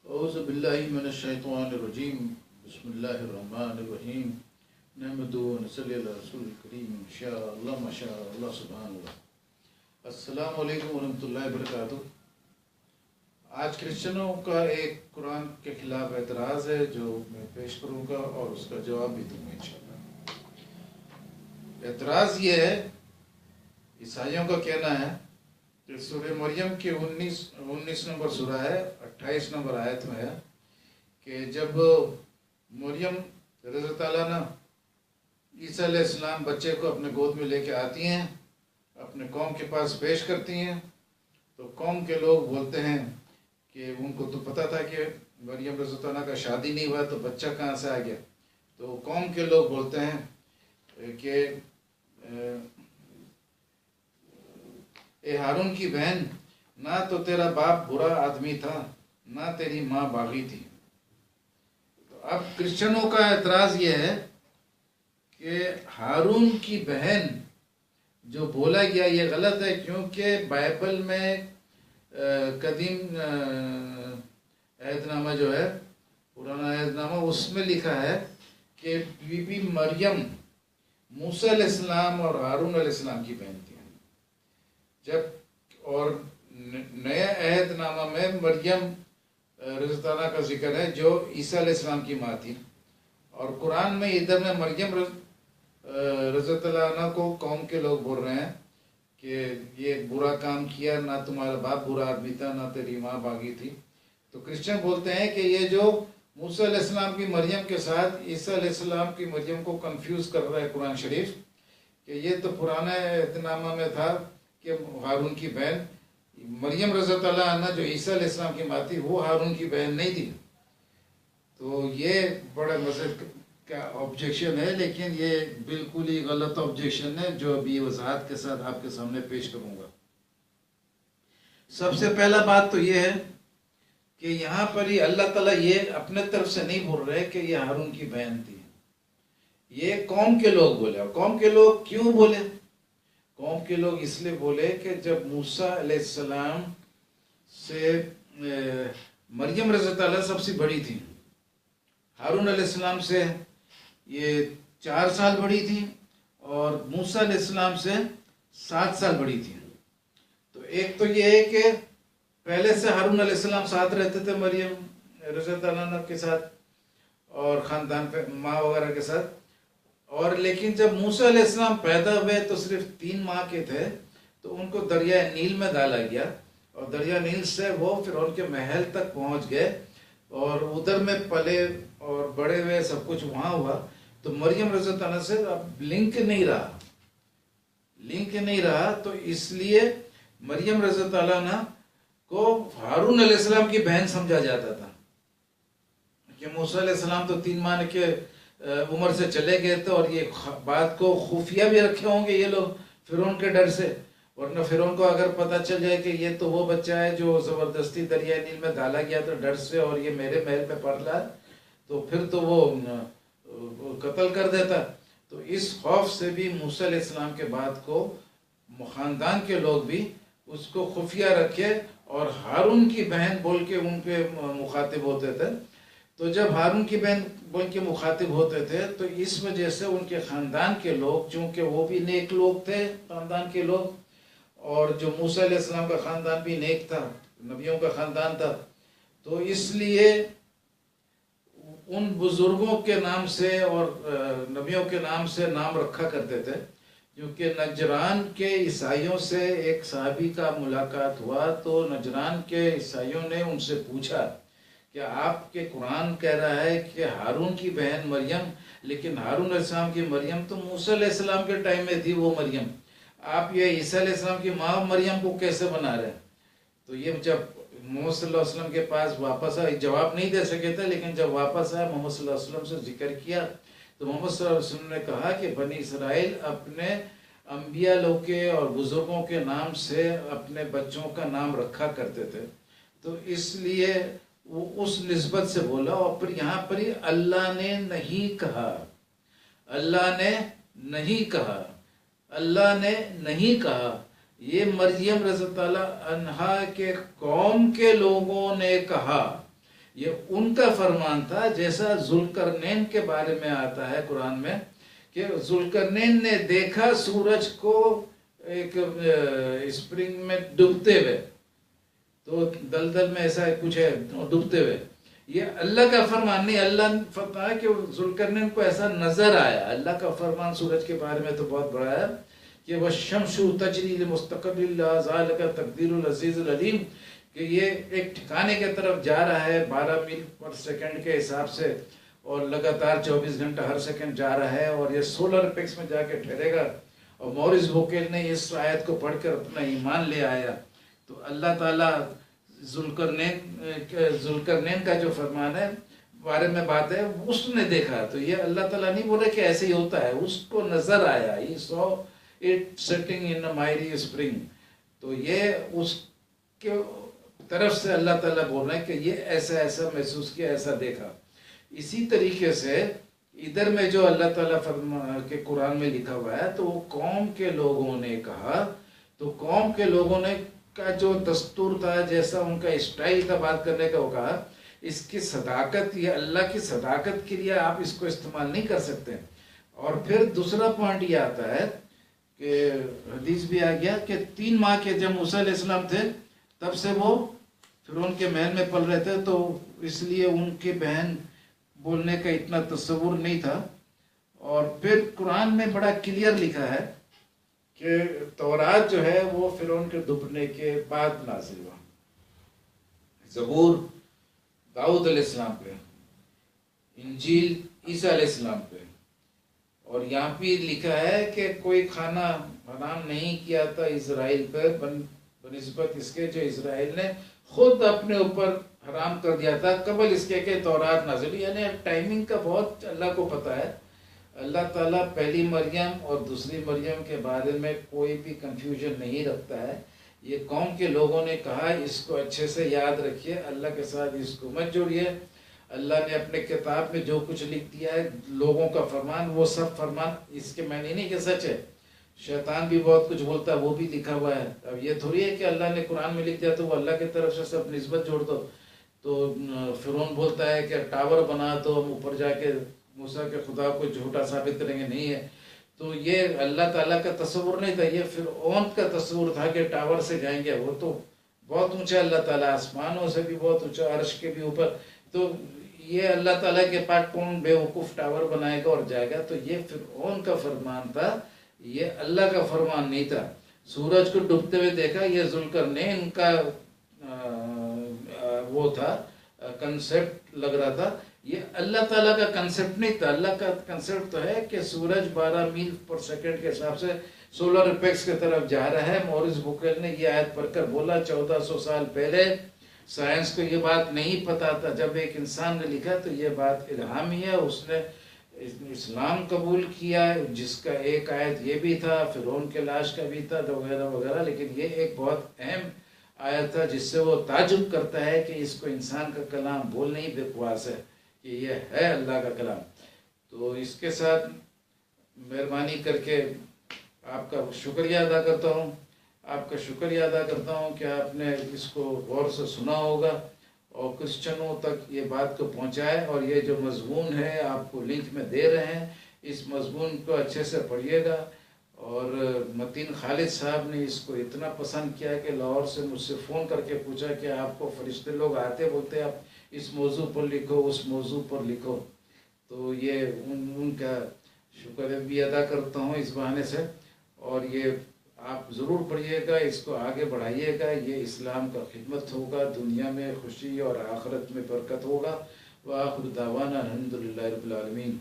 اعوذ باللہ من الشیطان الرجیم بسم اللہ الرحمن الرحیم نحمدہ و نصلی علی رسول الکریم انشاءاللہ ماشاءاللہ سبحان اللہ۔ السلام علیکم ورحمۃ اللہ وبرکاتہ۔ آج کرسچنوں کا ایک قرآن کے خلاف اعتراض ہے جو میں پیش کروں گا اور اس کا جواب بھی دوں گا انشاءاللہ۔ اعتراض یہ ہے، عیسائیوں کا کہنا ہے کہ سورہ مریم کی 19 نمبر سورہ ہے، 28 نمبر آیت میں ہے کہ جب مریم رضی اللہ عنہ عیسیٰ علیہ السلام بچے کو اپنے گود میں لے کے آتی ہیں، اپنے قوم کے پاس پیش کرتی ہیں، تو قوم کے لوگ بولتے ہیں کہ ان کو تو پتہ تھا کہ مریم رضی اللہ عنہ کا شادی نہیں ہوا تو بچہ کہاں سے آ گیا۔ تو قوم کے لوگ بولتے ہیں کہ اے ہارون کی بہن، نہ تو تیرا باپ برا آدمی تھا نہ تیری ماں باغی تھی۔ تو اب کرسچنوں کا اعتراض یہ ہے کہ ہارون کی بہن جو بولا گیا یہ غلط ہے، کیونکہ بائبل میں قدیم عہد نامہ جو ہے، پرانا عہد نامہ، اس میں لکھا ہے کہ بی بی مریم موسیٰ علیہ السلام اور ہارون علیہ السلام کی بہن تھی، جب اور نئے عہد نامہ میں مریم رضی اللہ عنہ کا ذکر ہے جو عیسیٰ علیہ السلام کی ماں تھی، اور قرآن میں ادھر میں مریم رضی اللہ عنہ کو قوم کے لوگ بول رہے ہیں کہ یہ برا کام کیا، نہ تمہارا باپ برا آدمی تھا نہ تیری ماں باغی تھی۔ تو کرسچن بولتے ہیں کہ یہ جو موسیٰ علیہ السلام کی مریم کے ساتھ عیسیٰ علیہ السلام کی مریم کو کنفیوز کر رہا ہے قرآن شریف، کہ یہ تو پرانے عہد نامہ میں تھا کہ ہارون کی بہن مریم رضی اللہ عنہ جو عیسیٰ علیہ السلام کی ماں تھی وہ ہارون کی بہن نہیں تھی۔ تو یہ بڑا مذہب کا آبجیکشن ہے، لیکن یہ بالکل ہی غلط آبجیکشن ہے جو ابھی وضاحت کے ساتھ آپ کے سامنے پیش کروں گا۔ سب سے پہلا بات تو یہ ہے کہ یہاں پر ہی اللہ تعالیٰ یہ اپنے طرف سے نہیں بول رہے کہ یہ ہارون کی بہن تھی، یہ قوم کے لوگ بولے۔ اور قوم کے لوگ کیوں بولے؟ قوم کے لوگ اس لیے بولے کہ جب موسیٰ علیہ السلام سے مریم رضی اللہ عنہ سب سے بڑی تھی، ہارون علیہ السلام سے یہ 4 سال بڑی تھی اور موسیٰ علیہ السلام سے 7 سال بڑی تھی۔ تو ایک تو یہ ہے کہ پہلے سے ہارون علیہ السلام ساتھ رہتے تھے مریم رضی اللہ عنہ کے ساتھ اور خاندان پہ ماں وغیرہ کے ساتھ، اور لیکن جب موسیٰ علیہ السلام پیدا ہوئے تو صرف 3 ماہ کے تھے، تو ان کو دریائے نیل میں ڈالا گیا اور دریا نیل سے وہ فرعون کے محل تک پہنچ گئے اور ادھر میں پلے اور بڑے ہوئے، سب کچھ وہاں ہوا۔ تو مریم رضی اللہ عنہ سے اب لنک نہیں رہا، تو اس لیے مریم رضی اللہ عنہ کو ہارون علیہ السلام کی بہن سمجھا جاتا تھا، کہ موسیٰ علیہ السلام تو 3 ماہ کے عمر سے چلے گئے تھے، اور یہ بات کو خفیہ بھی رکھے ہوں گے یہ لوگ فرعون کے ڈر سے، ورنہ فرعون کو اگر پتہ چل جائے کہ یہ تو وہ بچہ ہے جو زبردستی دریائے نیل میں ڈالا گیا تھا ڈر سے اور یہ میرے محل میں پڑ رہا ہے، تو پھر تو وہ قتل کر دیتا۔ تو اس خوف سے بھی موسیٰ علیہ السلام کے بعد کو خاندان کے لوگ بھی اس کو خفیہ رکھے اور ہارون کی بہن بول کے ان پہ مخاطب ہوتے تھے۔ تو جب ہارون کی بہن بول کے مخاطب ہوتے تھے تو اس وجہ سے ان کے خاندان کے لوگ، چونکہ وہ بھی نیک لوگ تھے خاندان کے لوگ، اور جو موسیٰ علیہ السلام کا خاندان بھی نیک تھا، نبیوں کا خاندان تھا، تو اس لیے ان بزرگوں کے نام سے اور نبیوں کے نام سے نام رکھا کرتے تھے۔ کیونکہ نجران کے عیسائیوں سے ایک صحابی کا ملاقات ہوا تو نجران کے عیسائیوں نے ان سے پوچھا کہ آپ کے قرآن کہہ رہا ہے کہ ہارون کی بہن مریم، لیکن ہارون علیہ السلام کی مریم تو موسیٰ علیہ السلام کے ٹائم میں تھی وہ مریم، آپ یہ عیسیٰ علیہ السلام کی ماں مریم کو کیسے بنا رہے ہیں؟ تو یہ جب محمد صلی اللہ علیہ وسلم کے پاس واپس آئے، جواب نہیں دے سکے تھے، لیکن جب واپس آئے محمد صلی اللہ علیہ وسلم سے ذکر کیا تو محمد صلی اللہ علیہ وسلم نے کہا کہ بنی اسرائیل اپنے انبیاء لوگ کے اور بزرگوں کے نام سے اپنے بچوں کا نام رکھا کرتے تھے، تو اس لیے وہ اس نسبت سے بولا۔ اور پھر یہاں پر ہی اللہ نے نہیں کہا، اللہ نے نہیں کہا، یہ مریم رضی اللہ عنہا کے قوم کے لوگوں نے کہا، یہ ان کا فرمان تھا، جیسا ذوالقرنین کے بارے میں آتا ہے قرآن میں کہ ذوالقرنین نے دیکھا سورج کو ایک اسپرنگ میں ڈوبتے ہوئے، تو دلدل میں ایسا کچھ ہے ڈوبتے ہوئے. یہ اللہ کا فرمان نہیں، اللہ نے فرمایا کہ ذوالقرنین کو ایسا نظر آیا. اللہ کا فرمان سورج کے بارے میں تو بہت بڑا ہے کہ وَالشَّمْسُ تَجْرِي لِمُسْتَقَرٍّ لَهَا ذَلِكَ تَقْدِيرُ الْعَزِيزِ الْعَلِيمِ، کہ یہ ایک ٹھکانے کی طرف جا رہا ہے 12 میل پر سیکنڈ کے حساب سے، اور لگاتار 24 گھنٹہ ہر سیکنڈ جا رہا ہے، اور یہ سولر اپیکس میں جا کے ٹھہرے گا. اور موریس بوکیل نے اس آیت کو پڑھ کر اپنا ایمان لے آیا. تو اللہ تعالیٰ ذوالقرنین کا جو فرمان ہے بارے میں بات ہے، اس نے دیکھا. تو یہ اللہ تعالیٰ نہیں بولے کہ ایسے ہی ہوتا ہے، اس کو نظر آیا. He saw it sitting in a mighty spring. تو یہ اس کے طرف سے اللہ تعالیٰ بول رہے ہیں کہ یہ ایسا ایسا محسوس کیا، ایسا دیکھا. اسی طریقے سے ادھر میں جو اللہ تعالیٰ کے قرآن میں لکھا ہوا ہے، تو وہ قوم کے لوگوں نے کہا، تو قوم کے لوگوں نے کا جو دستور تھا، جیسا ان کا اسٹائل تھا بات کرنے کا، وہ کہا اس کی صداقت، یہ اللہ کی صداقت کے لیے آپ اس کو استعمال نہیں کر سکتے. اور پھر دوسرا پوائنٹ یہ آتا ہے کہ حدیث بھی آ گیا کہ 3 ماہ کے جب موسیٰ علیہ السلام تھے تب سے وہ فرعون کے محل میں پل رہے تھے، تو اس لیے ان کی بہن بولنے کا اتنا تصور نہیں تھا. اور پھر قرآن میں بڑا کلیئر لکھا ہے کہ تورات جو ہے وہ فرعون کے ڈوبنے کے بعد نازل ہوا. زبور داؤد علیہ السلام پہ، انجیل عیسیٰ علیہ السلام پہ. اور یہاں بھی لکھا ہے کہ کوئی کھانا حرام نہیں کیا تھا اسرائیل پہ بنسبت اس کے جو اسرائیل نے خود اپنے اوپر حرام کر دیا تھا قبل اس کے کہ تورات نازل. یعنی ٹائمنگ کا بہت اللہ کو پتہ ہے. اللہ تعالیٰ پہلی مریم اور دوسری مریم کے بارے میں کوئی بھی کنفیوژن نہیں رکھتا ہے. یہ قوم کے لوگوں نے کہا اس کو اچھے سے یاد رکھیے، اللہ کے ساتھ اس کو مت جوڑیے. اللہ نے اپنے کتاب میں جو کچھ لکھ دیا ہے لوگوں کا فرمان، وہ سب فرمان اس کے معنی نہیں کہ سچ ہے. شیطان بھی بہت کچھ بولتا ہے، وہ بھی لکھا ہوا ہے. اب یہ تھوڑی ہے کہ اللہ نے قرآن میں لکھ دیا تو وہ اللہ کی طرف سے سب نسبت جوڑ دو. تو فرعون بولتا ہے کہ ٹاور بنا تو ہم اوپر جا کے موسیٰ کے خدا کو جھوٹا ثابت کریں گے. نہیں ہے. تو یہ اللہ تعالیٰ کا تصور نہیں تھا، یہ فرعون کا تصور تھا کہ ٹاور سے جائیں گے. وہ تو بہت اونچا اللہ تعالیٰ، آسمانوں سے بھی بہت اونچا، عرش کے بھی اوپر. تو یہ اللہ تعالیٰ کے پاس کون بے وقوف ٹاور بنائے گا اور جائے گا؟ تو یہ فرعون کا فرمان تھا، یہ اللہ کا فرمان نہیں تھا. سورج کو ڈوبتے ہوئے دیکھا، یہ ذوالقرنین کا وہ تھا، کنسیپٹ لگ رہا تھا. یہ اللہ تعالیٰ کا کنسیپٹ نہیں تھا. اللہ کا کنسیپٹ تو ہے کہ سورج 12 میل پر سیکنڈ کے حساب سے سولر اپیکس کی طرف جا رہا ہے. موریس بوکیل نے یہ آیت پڑھ کر بولا 1400 سال پہلے. سائنس کو یہ بات نہیں پتا تھا. جب ایک انسان نے لکھا تو یہ بات الہامی ہے، اس نے اسلام قبول کیا، جس کا ایک آیت یہ بھی تھا، فرعون کے لاش کا بھی تھا وغیرہ وغیرہ. لیکن یہ ایک بہت اہم آیت تھا جس سے وہ تعجب کرتا ہے کہ اس کو انسان کا کلام بولنا ہی بکواس ہے، کہ یہ ہے اللہ کا کلام. تو اس کے ساتھ مہربانی کر کے آپ کا شکریہ ادا کرتا ہوں، آپ کا شکریہ ادا کرتا ہوں کہ آپ نے اس کو غور سے سنا ہوگا اور کرسچنوں تک یہ بات کو پہنچائے. اور یہ جو مضمون ہے آپ کو لنک میں دے رہے ہیں، اس مضمون کو اچھے سے پڑھیے گا. اور متین خالد صاحب نے اس کو اتنا پسند کیا کہ لاہور سے مجھ سے فون کر کے پوچھا کہ آپ کو فرشتے لوگ آتے بولتے آپ اس موضوع پر لکھو، اس موضوع پر لکھو. تو یہ ان کا شکر بھی ادا کرتا ہوں اس بہانے سے. اور یہ آپ ضرور پڑھیے گا، اس کو آگے بڑھائیے گا. یہ اسلام کا خدمت ہوگا، دنیا میں خوشی اور آخرت میں برکت ہوگا. وآخر دعوانا الحمدللہ رب العالمین.